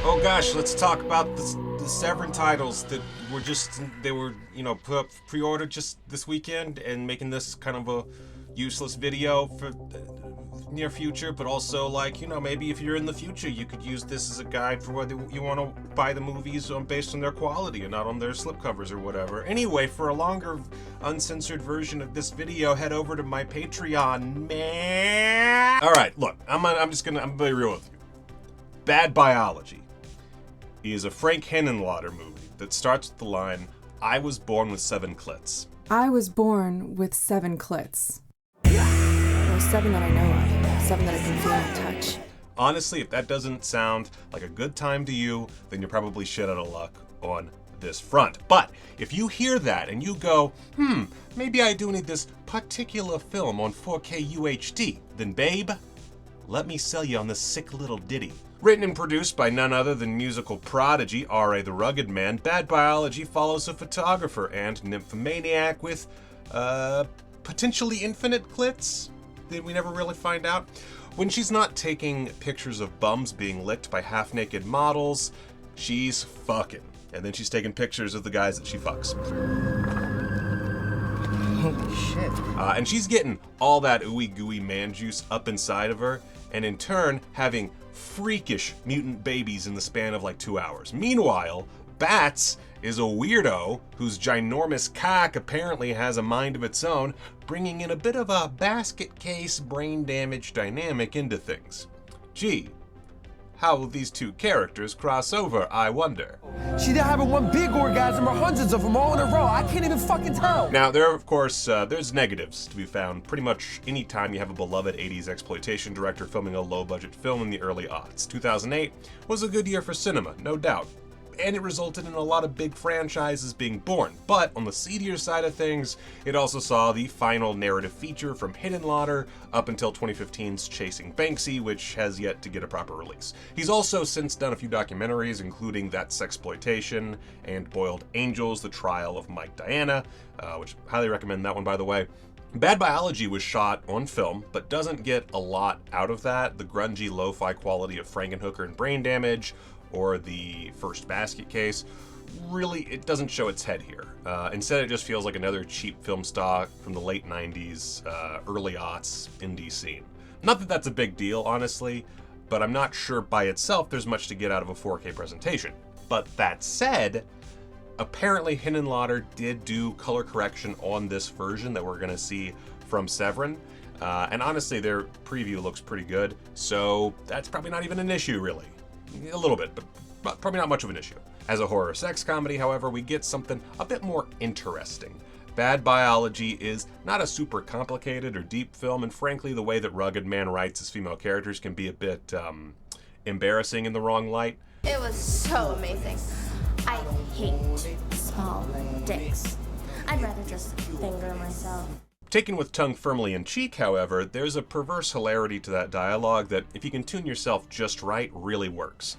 Oh gosh, let's talk about the Severin titles that were put up pre-ordered just this weekend, and making this kind of a useless video for near future, but also maybe if you're in the future, you could use this as a guide for whether you want to buy the movies based on their quality and not on their slipcovers or whatever. Anyway, for a longer uncensored version of this video, head over to my Patreon, man. All right, look, I'm gonna be real with you. Bad Biology is a Frank Henenlotter movie that starts with the line, "I was born with 7 clits." I was born with 7 clits. Well, 7 that I know of. 7 that I can feel and touch. Honestly, if that doesn't sound like a good time to you, then you're probably shit out of luck on this front. But if you hear that and you go, maybe I do need this particular film on 4K UHD, then babe, let me sell you on this sick little ditty. Written and produced by none other than musical prodigy R.A. the Rugged Man, Bad Biology follows a photographer and nymphomaniac with, potentially infinite clits? Did we never really find out? When she's not taking pictures of bums being licked by half-naked models, she's fucking. And then she's taking pictures of the guys that she fucks. Holy shit. And she's getting all that ooey gooey man juice up inside of her, and in turn, having freakish mutant babies in the span of like 2 hours. Meanwhile, Bats is a weirdo whose ginormous cock apparently has a mind of its own, bringing in a bit of a basket case brain damage dynamic into things. Gee, how will these two characters cross over, I wonder? She's either having one big orgasm or hundreds of them all in a row. I can't even fucking tell. Now, there are, of course, there's negatives to be found pretty much any time you have a beloved 80s exploitation director filming a low-budget film in the early aughts. 2008 was a good year for cinema, no doubt. And it resulted in a lot of big franchises being born. But on the seedier side of things, it also saw the final narrative feature from Henenlotter up until 2015's Chasing Banksy, which has yet to get a proper release. He's also since done a few documentaries, including That's Sexploitation and Boiled Angels, The Trial of Mike Diana, which highly recommend that one, by the way. Bad Biology was shot on film, but doesn't get a lot out of that. The grungy lo-fi quality of Frankenhooker and Brain Damage, or the first Basket Case, really, it doesn't show its head here. Instead, it just feels like another cheap film stock from the late 90s, early aughts indie scene. Not that that's a big deal, honestly, but I'm not sure by itself there's much to get out of a 4K presentation. But that said, apparently Henenlotter did do color correction on this version that we're gonna see from Severin. And honestly, their preview looks pretty good, so that's probably not even an issue, really. A little bit, but probably not much of an issue. As a horror sex comedy, however, we get something a bit more interesting. Bad Biology is not a super complicated or deep film, and frankly, the way that Rugged Man writes his female characters can be a bit embarrassing in the wrong light. It was so amazing. I hate small dicks. I'd rather just finger myself. Taken with tongue firmly in cheek, however, there's a perverse hilarity to that dialogue that, if you can tune yourself just right, really works.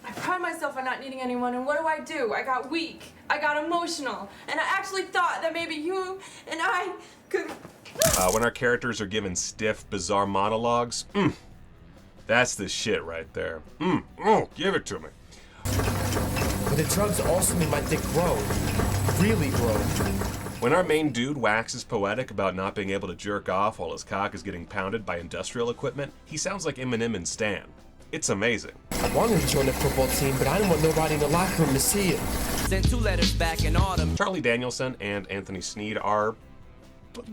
I pride myself on not needing anyone, and what do? I got weak. I got emotional. And I actually thought that maybe you and I could... When our characters are given stiff, bizarre monologues, that's the shit right there. Give it to me. But the drugs also made my dick grow. Really grow. When our main dude waxes poetic about not being able to jerk off while his cock is getting pounded by industrial equipment, he sounds like Eminem and Stan. It's amazing. I wanted to join the football team, but I didn't want nobody in the locker room to see it. Sent 2 letters back in autumn. Charlie Danielson and Anthony Sneed are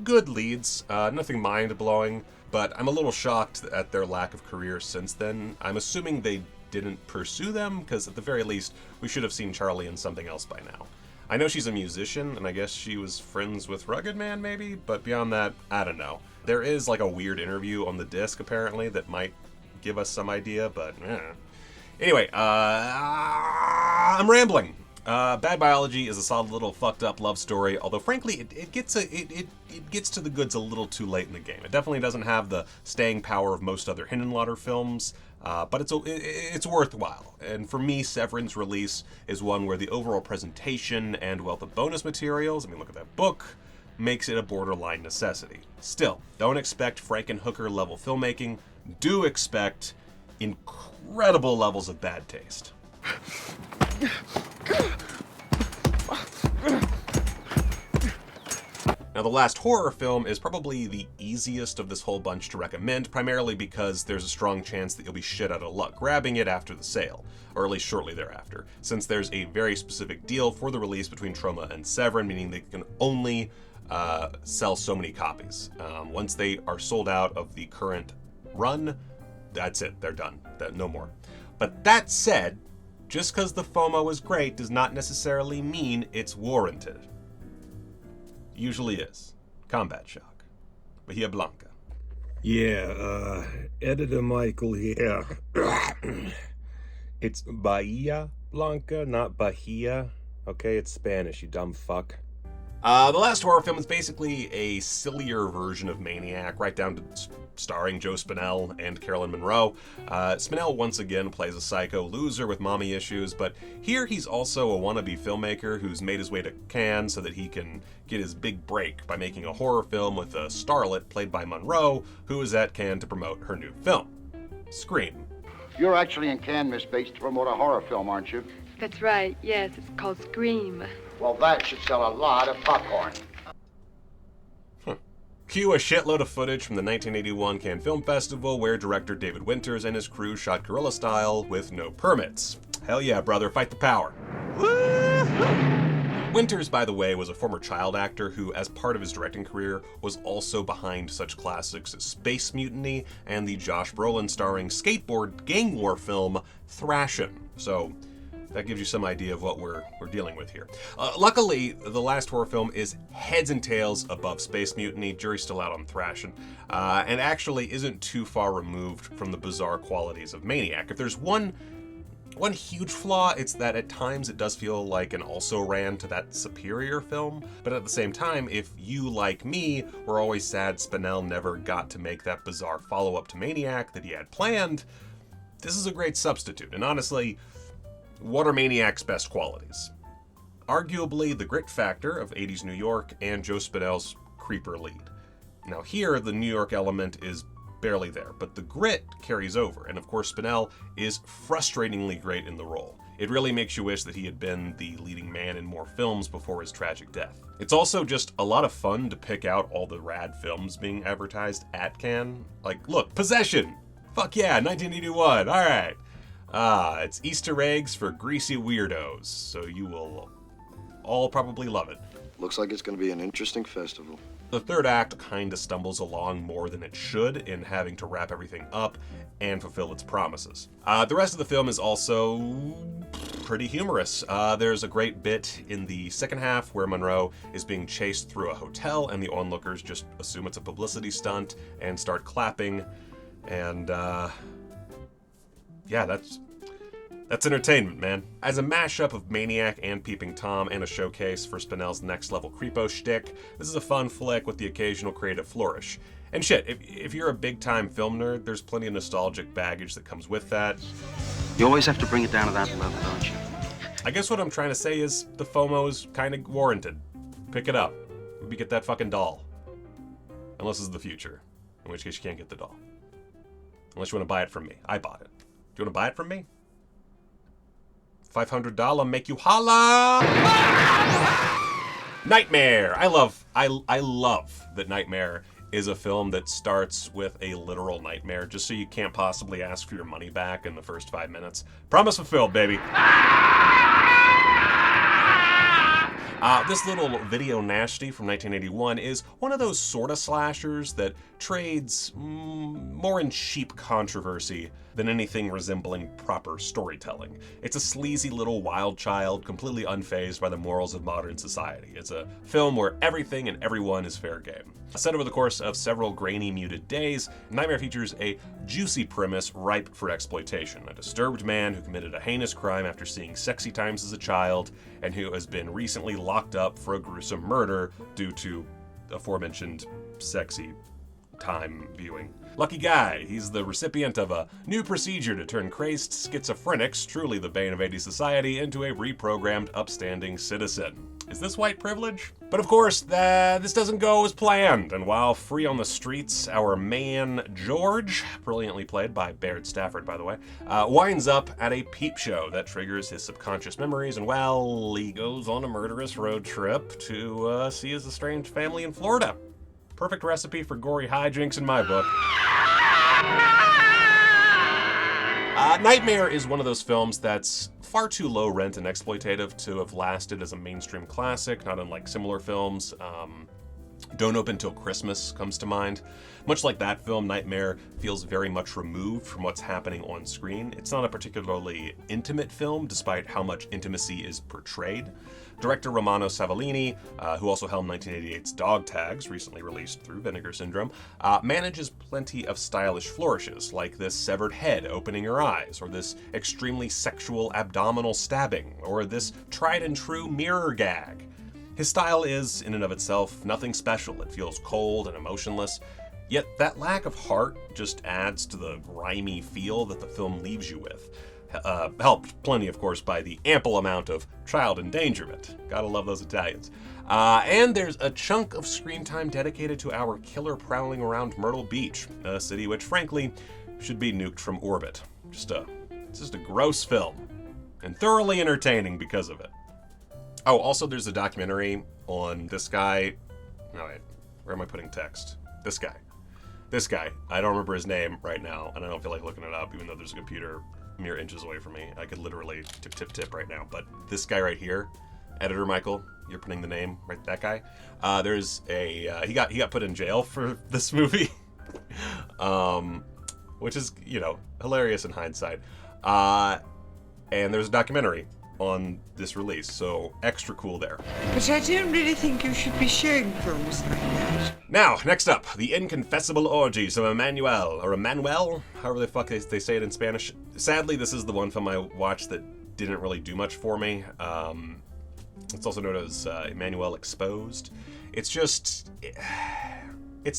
good leads, nothing mind-blowing, but I'm a little shocked at their lack of careers since then. I'm assuming they didn't pursue them, because at the very least, we should have seen Charlie in something else by now. I know she's a musician, and I guess she was friends with Rugged Man, maybe? But beyond that, I don't know. There is like a weird interview on the disc, apparently, that might give us some idea, but Anyway, I'm rambling. Bad Biology is a solid little fucked up love story, although frankly, it gets to the goods a little too late in the game. It definitely doesn't have the staying power of most other Henenlotter films, but it's worthwhile. And for me, Severin's release is one where the overall presentation and wealth of bonus materials, I mean, look at that book, makes it a borderline necessity. Still, don't expect Frankenhooker level filmmaking. Do expect incredible levels of bad taste. Now, the last horror film is probably the easiest of this whole bunch to recommend, primarily because there's a strong chance that you'll be shit out of luck grabbing it after the sale, or at least shortly thereafter, since there's a very specific deal for the release between Troma and Severin, meaning they can only sell so many copies. Once they are sold out of the current run, that's it, they're done, no more. But that said, just because the FOMO is great does not necessarily mean it's warranted. Usually is. Combat Shock. Bahia Blanca. Yeah, Editor Michael here. It's Bahia Blanca, not Bahia. Okay, it's Spanish, you dumb fuck. The last horror film is basically a sillier version of Maniac, right down to starring Joe Spinell and Carolyn Monroe. Spinell once again plays a psycho loser with mommy issues, but here he's also a wannabe filmmaker who's made his way to Cannes so that he can get his big break by making a horror film with a starlet played by Monroe, who is at Cannes to promote her new film, Scream. You're actually in Cannes, Miss Bates, to promote a horror film, aren't you? That's right, yes, it's called Scream. Well, that should sell a lot of popcorn. Cue a shitload of footage from the 1981 Cannes Film Festival where director David Winters and his crew shot guerrilla style with no permits. Hell yeah, brother, fight the power. Winters, by the way, was a former child actor who, as part of his directing career, was also behind such classics as Space Mutiny and the Josh Brolin starring skateboard gang war film Thrashin'. So that gives you some idea of what we're dealing with here. Luckily, the last horror film is heads and tails above Space Mutiny. Jury's still out on Thrashin', and actually isn't too far removed from the bizarre qualities of Maniac. If there's one huge flaw, it's that at times it does feel like an also-ran to that superior film. But at the same time, if you, like me, were always sad Spinell never got to make that bizarre follow-up to Maniac that he had planned, this is a great substitute. And honestly, what are Maniac's best qualities? Arguably the grit factor of 80s New York and Joe Spinell's creeper lead. Now here, the New York element is barely there, but the grit carries over, and of course Spinell is frustratingly great in the role. It really makes you wish that he had been the leading man in more films before his tragic death. It's also just a lot of fun to pick out all the rad films being advertised at Cannes. Like, look, Possession! Fuck yeah, 1981, alright. It's Easter eggs for greasy weirdos, so you will all probably love it. Looks like it's going to be an interesting festival. The third act kinda stumbles along more than it should in having to wrap everything up and fulfill its promises. The rest of the film is also pretty humorous. There's a great bit in the second half where Monroe is being chased through a hotel and the onlookers just assume it's a publicity stunt and start clapping, and yeah, that's entertainment, man. As a mashup of Maniac and Peeping Tom and a showcase for Spinell's next-level creepo shtick, this is a fun flick with the occasional creative flourish. And shit, if you're a big-time film nerd, there's plenty of nostalgic baggage that comes with that. You always have to bring it down to that level, don't you? I guess what I'm trying to say is the FOMO is kind of warranted. Pick it up. Maybe get that fucking doll. Unless it's the future, in which case you can't get the doll. Unless you want to buy it from me. I bought it. Do you want to buy it from me? $500 make you holla! Nightmare! I love that Nightmare is a film that starts with a literal nightmare, just so you can't possibly ask for your money back in the first 5 minutes. Promise fulfilled, baby. This little video nasty from 1981 is one of those sorta slashers that trades more in cheap controversy than anything resembling proper storytelling. It's a sleazy little wild child, completely unfazed by the morals of modern society. It's a film where everything and everyone is fair game. Set over the course of several grainy, muted days, Nightmare features a juicy premise ripe for exploitation. A disturbed man who committed a heinous crime after seeing sexy times as a child, and who has been recently locked up for a gruesome murder due to aforementioned sexy time viewing. Lucky guy, he's the recipient of a new procedure to turn crazed schizophrenics, truly the bane of 80s society, into a reprogrammed, upstanding citizen. Is this white privilege? But of course, this doesn't go as planned, and while free on the streets, our man George, brilliantly played by Baird Stafford, by the way, winds up at a peep show that triggers his subconscious memories, and well, he goes on a murderous road trip to see his estranged family in Florida. Perfect recipe for gory hijinks in my book. Nightmare is one of those films that's far too low rent and exploitative to have lasted as a mainstream classic, not unlike similar films. Don't Open Till Christmas comes to mind. Much like that film, Nightmare feels very much removed from what's happening on screen. It's not a particularly intimate film, despite how much intimacy is portrayed. Director Romano Savellini, who also helmed 1988's Dog Tags, recently released through Vinegar Syndrome, manages plenty of stylish flourishes, like this severed head opening her eyes, or this extremely sexual abdominal stabbing, or this tried and true mirror gag. His style is, in and of itself, nothing special. It feels cold and emotionless, yet that lack of heart just adds to the grimy feel that the film leaves you with. Helped plenty, of course, by the ample amount of child endangerment. Gotta love those Italians. And there's a chunk of screen time dedicated to our killer prowling around Myrtle Beach, a city which, frankly, should be nuked from orbit. It's just a gross film, and thoroughly entertaining because of it. Oh, also there's a documentary on this guy. No, wait, where am I putting text? This guy. I don't remember his name right now, and I don't feel like looking it up, even though there's a computer mere inches away from me. I could literally tip right now. But this guy right here, Editor Michael, you're putting the name, right? That guy. There's a he got put in jail for this movie, which is hilarious in hindsight. And there's a documentary on this release, so extra cool there. But I don't really think you should be showing films like that. Now, next up, the Inconfessable Orgies of Emmanuelle, however the fuck they say it in Spanish. Sadly, this is the one film I watched that didn't really do much for me. It's also known as Emmanuelle Exposed. It's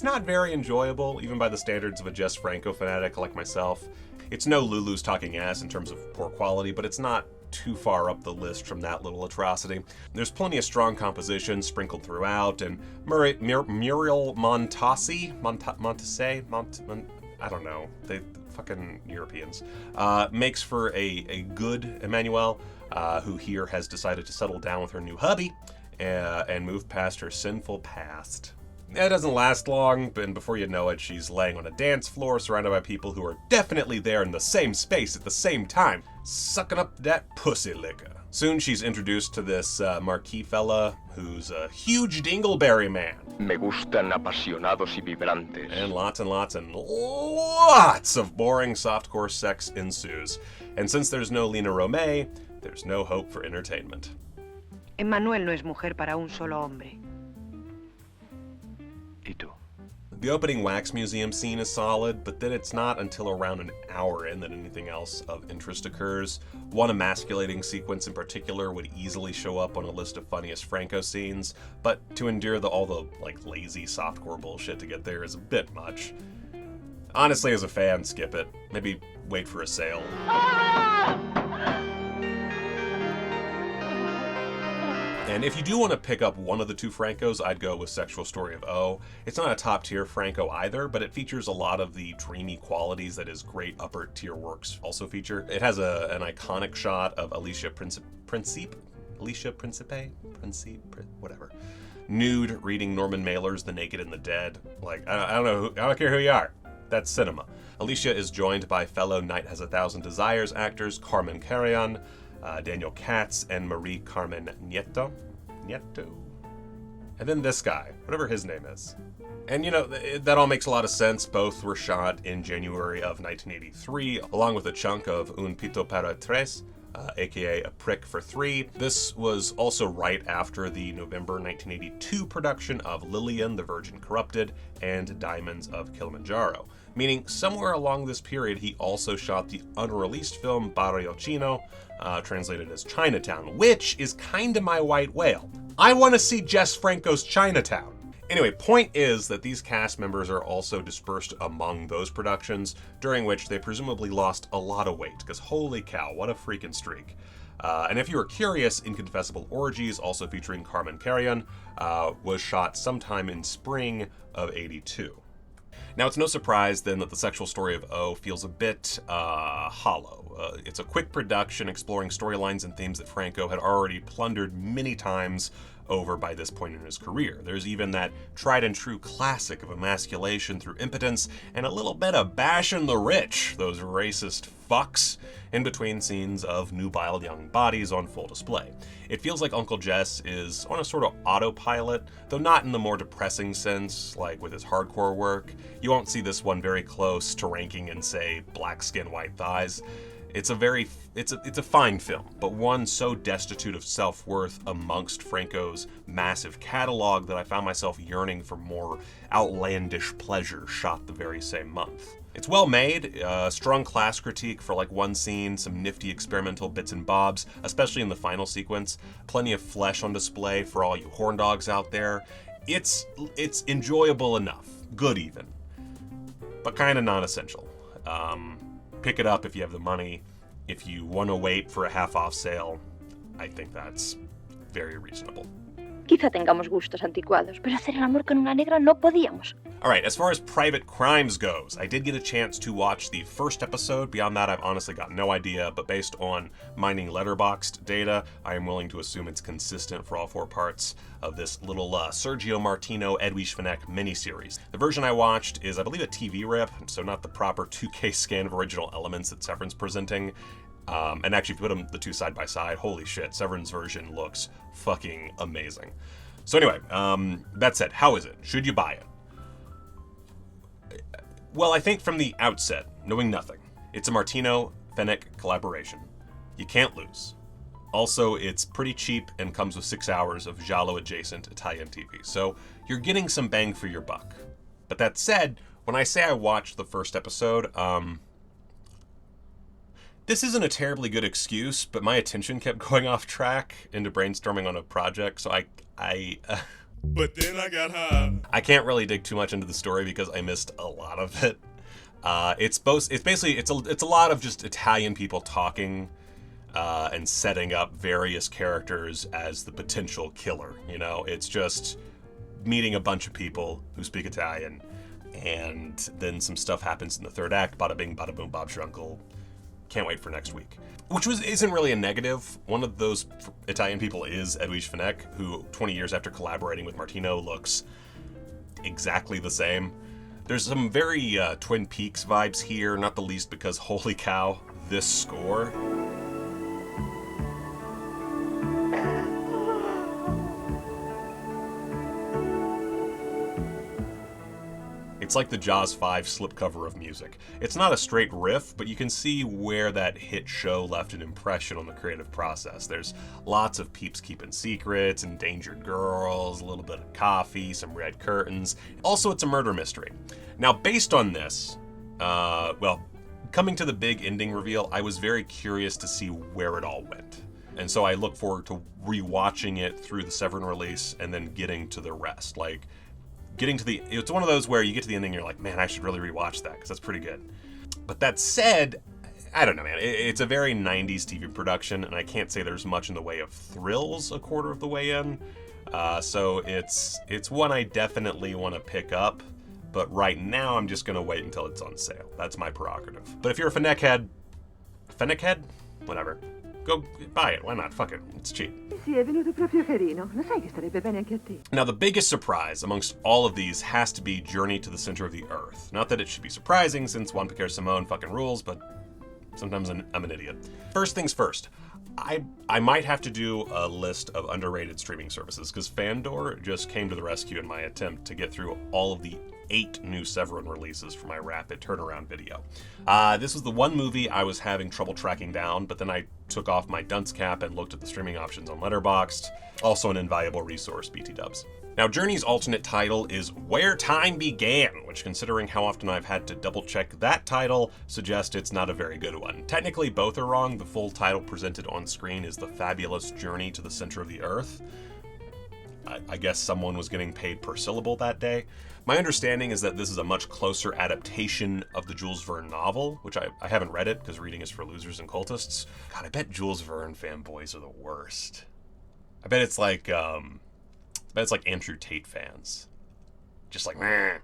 not very enjoyable, even by the standards of a Jess Franco fanatic like myself. It's no Lulu's talking ass in terms of poor quality, but it's not too far up the list from that little atrocity. There's plenty of strong composition sprinkled throughout, and Muriel Montase, I don't know, they fucking Europeans, makes for a good Emmanuelle, who here has decided to settle down with her new hubby and move past her sinful past. It doesn't last long, and before you know it, she's laying on a dance floor surrounded by people who are definitely there in the same space at the same time, sucking up that pussy liquor. Soon she's introduced to this marquis fella who's a huge dingleberry man. Me gustan apasionados y vibrantes. And lots of boring softcore sex ensues. And since there's no Lena Romay, there's no hope for entertainment. Emmanuelle no es mujer para un solo hombre. ¿Y tú? The opening wax museum scene is solid, but then it's not until around an hour in that anything else of interest occurs. One emasculating sequence in particular would easily show up on a list of funniest Franco scenes, but to endure all the lazy softcore bullshit to get there is a bit much. Honestly, as a fan, skip it. Maybe wait for a sale. And if you do want to pick up one of the two Francos, I'd go with Sexual Story of O. It's not a top-tier Franco either, but it features a lot of the dreamy qualities that his great upper-tier works also feature. It has an iconic shot of Alicia Principe, whatever, nude reading Norman Mailer's The Naked and the Dead. I don't care who you are. That's cinema. Alicia is joined by fellow Night Has a Thousand Desires actors Carmen Carrion, Daniel Katz, and Marie Carmen Nieto. And then this guy, whatever his name is. And that all makes a lot of sense. Both were shot in January of 1983, along with a chunk of Un Pito para Tres, aka A Prick for Three. This was also right after the November 1982 production of Lillian, the Virgin Corrupted, and Diamonds of Kilimanjaro. Meaning somewhere along this period he also shot the unreleased film Barrio Chino, translated as Chinatown, which is kinda my white whale. I want to see Jess Franco's Chinatown. Anyway, point is that these cast members are also dispersed among those productions, during which they presumably lost a lot of weight, because holy cow, what a freaking streak. And if you were curious, Inconfessable Orgies, also featuring Carmen Carrion, was shot sometime in spring of '82. Now, it's no surprise then that the sexual story of O feels a bit hollow. It's a quick production exploring storylines and themes that Franco had already plundered many times over by this point in his career. There's even that tried and true classic of emasculation through impotence and a little bit of bashing the rich, those racist fucks, in between scenes of nubile young bodies on full display. It feels like Uncle Jess is on a sort of autopilot, though not in the more depressing sense, like with his hardcore work. You won't see this one very close to ranking in, say, Black Skin, White Thighs. It's a fine film, but one so destitute of self-worth amongst Franco's massive catalog that I found myself yearning for more outlandish pleasure shot the very same month. It's well made, strong class critique for like one scene, some nifty experimental bits and bobs, especially in the final sequence, plenty of flesh on display for all you horn dogs out there. It's enjoyable enough, good even, but kind of non-essential. Pick it up if you have the money. If you want to wait for a half-off sale, I think that's very reasonable. Quizá tengamos gustos anticuados, pero hacer el amor con una negra no podíamos. Alright, as far as Private Crimes goes, I did get a chance to watch the first episode. Beyond that, I've honestly got no idea, but based on mining Letterboxd data, I am willing to assume it's consistent for all 4 parts of this little Sergio Martino, Edwige Fenech miniseries. The version I watched is, I believe, a TV rip, so not the proper 2K scan of original elements that Severin's presenting. And actually, if you put them the two side by side, holy shit, Severin's version looks fucking amazing. So anyway, that said, how is it? Should you buy it? Well, I think from the outset, knowing nothing, it's a Martino-Fenech collaboration. You can't lose. Also, it's pretty cheap and comes with 6 hours of giallo-adjacent Italian TV, so you're getting some bang for your buck. But that said, when I say I watched the first episode, this isn't a terribly good excuse, but my attention kept going off track into brainstorming on a project, so But then I got high. I can't really dig too much into the story because I missed a lot of it. It's a lot of just Italian people talking and setting up various characters as the potential killer. You know, it's just meeting a bunch of people who speak Italian, and then some stuff happens in the third act. Bada bing, bada boom, Bob's your uncle. Can't wait for next week. Which isn't really a negative. One of those Italian people is Edwige Fenech, who 20 years after collaborating with Martino looks exactly the same. There's some very Twin Peaks vibes here, not the least because holy cow, this score. It's like the Jaws 5 slipcover of music. It's not a straight riff, but you can see where that hit show left an impression on the creative process. There's lots of peeps keeping secrets, endangered girls, a little bit of coffee, some red curtains. Also, it's a murder mystery. Now, based on this, coming to the big ending reveal, I was very curious to see where it all went. And so I look forward to rewatching it through the Severin release and then getting to the rest. It's one of those where you get to the ending and you're like, man, I should really rewatch that because that's pretty good. But that said, I don't know, man. It's a very 90s TV production, and I can't say there's much in the way of thrills a quarter of the way in. So it's one I definitely want to pick up, but right now I'm just going to wait until it's on sale. That's my prerogative. But if you're a Fenech head? Whatever. Go buy it. Why not? Fuck it. It's cheap. Now, the biggest surprise amongst all of these has to be Journey to the Center of the Earth. Not that it should be surprising since Juan Piquer Simon fucking rules, but sometimes I'm an idiot. First things first. I might have to do a list of underrated streaming services because Fandor just came to the rescue in my attempt to get through all of the 8 new Severin releases for my rapid turnaround video. This was the one movie I was having trouble tracking down, but then I took off my dunce cap and looked at the streaming options on Letterboxd. Also an invaluable resource, BT dubs. Now, Journey's alternate title is Where Time Began, which, considering how often I've had to double-check that title, suggests it's not a very good one. Technically, both are wrong. The full title presented on screen is The Fabulous Journey to the Center of the Earth. I guess someone was getting paid per syllable that day. My understanding is that this is a much closer adaptation of the Jules Verne novel, which I haven't read it because reading is for losers and cultists. God, I bet Jules Verne fanboys are the worst. I bet it's like Andrew Tate fans. Just like, meh.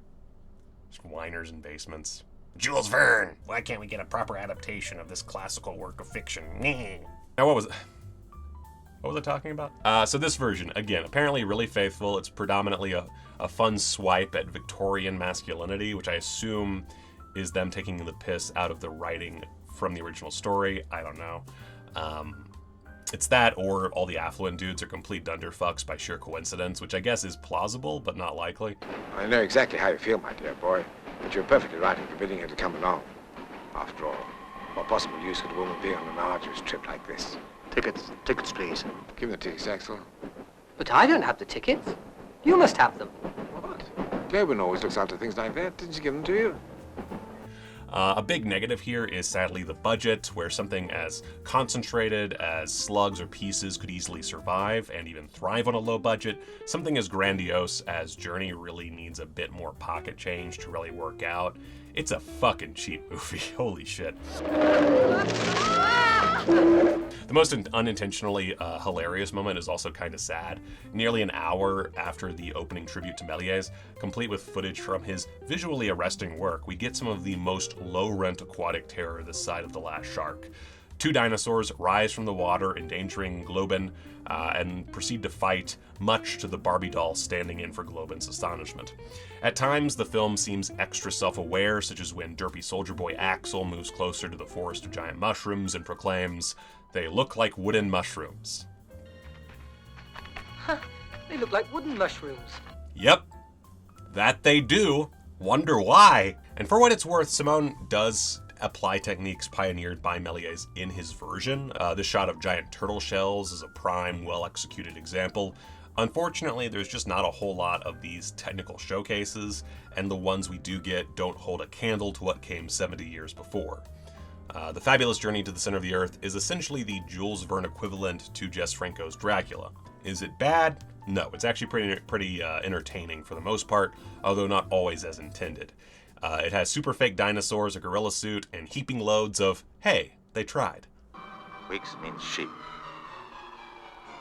Just whiners in basements. Jules Verne! Why can't we get a proper adaptation of this classical work of fiction? Now, what was I talking about? So this version, again, apparently really faithful. It's predominantly a fun swipe at Victorian masculinity, which I assume is them taking the piss out of the writing from the original story. I don't know. It's that, or all the affluent dudes are complete dunderfucks by sheer coincidence, which I guess is plausible, but not likely. I know exactly how you feel, my dear boy, but you're perfectly right in forbidding her to come along. After all, what possible use could a woman be on an arduous trip like this? Tickets, please. Give me the tickets, Axel. But I don't have the tickets. You must have them. What? Globin always looks after things like that. Didn't she give them to you? A big negative here is sadly the budget, where something as concentrated as slugs or pieces could easily survive and even thrive on a low budget. Something as grandiose as Journey really needs a bit more pocket change to really work out. It's a fucking cheap movie, holy shit. The most unintentionally hilarious moment is also kind of sad. Nearly an hour after the opening tribute to Méliès, complete with footage from his visually arresting work, we get some of the most low-rent aquatic terror this side of the last shark. Two dinosaurs rise from the water, endangering Globin, and proceed to fight, much to the Barbie doll standing in for Globin's astonishment. At times, the film seems extra self-aware, such as when derpy soldier boy Axel moves closer to the forest of giant mushrooms and proclaims, "They look like wooden mushrooms." Huh, they look like wooden mushrooms. Yep, that they do. Wonder why. And for what it's worth, Simone does apply techniques pioneered by Méliès in his version. This shot of giant turtle shells is a prime, well-executed example. Unfortunately, there's just not a whole lot of these technical showcases, and the ones we do get don't hold a candle to what came 70 years before. The Fabulous Journey to the Center of the Earth is essentially the Jules Verne equivalent to Jess Franco's Dracula. Is it bad? No, it's actually pretty entertaining for the most part, although not always as intended. It has super fake dinosaurs, a gorilla suit, and heaping loads of, hey, they tried. Weeks means sheep.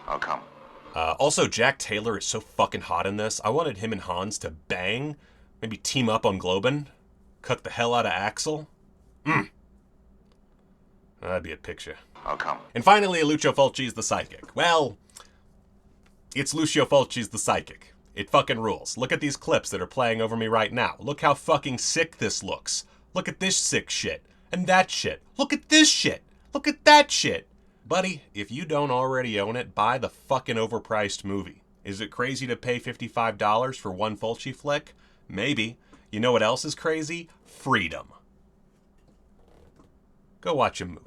I'll come. Also, Jack Taylor is so fucking hot in this. I wanted him and Hans to bang, maybe team up on Globin, cuck the hell out of Axel. That'd be a picture. I'll come. And finally, Lucio Fulci's the psychic. Well, it's Lucio Fulci's the psychic. It fucking rules. Look at these clips that are playing over me right now. Look how fucking sick this looks. Look at this sick shit. And that shit. Look at this shit. Look at that shit. Buddy, if you don't already own it, buy the fucking overpriced movie. Is it crazy to pay $55 for one Fulci flick? Maybe. You know what else is crazy? Freedom. Go watch a movie.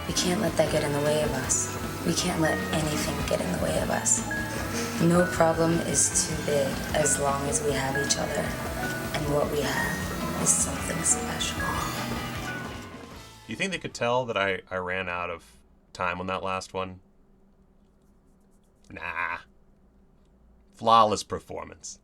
We can't let that get in the way of us. We can't let anything get in the way of us. No problem is too big as long as we have each other. And what we have is something special. Do you think they could tell that I ran out of time on that last one? Nah. Flawless performance.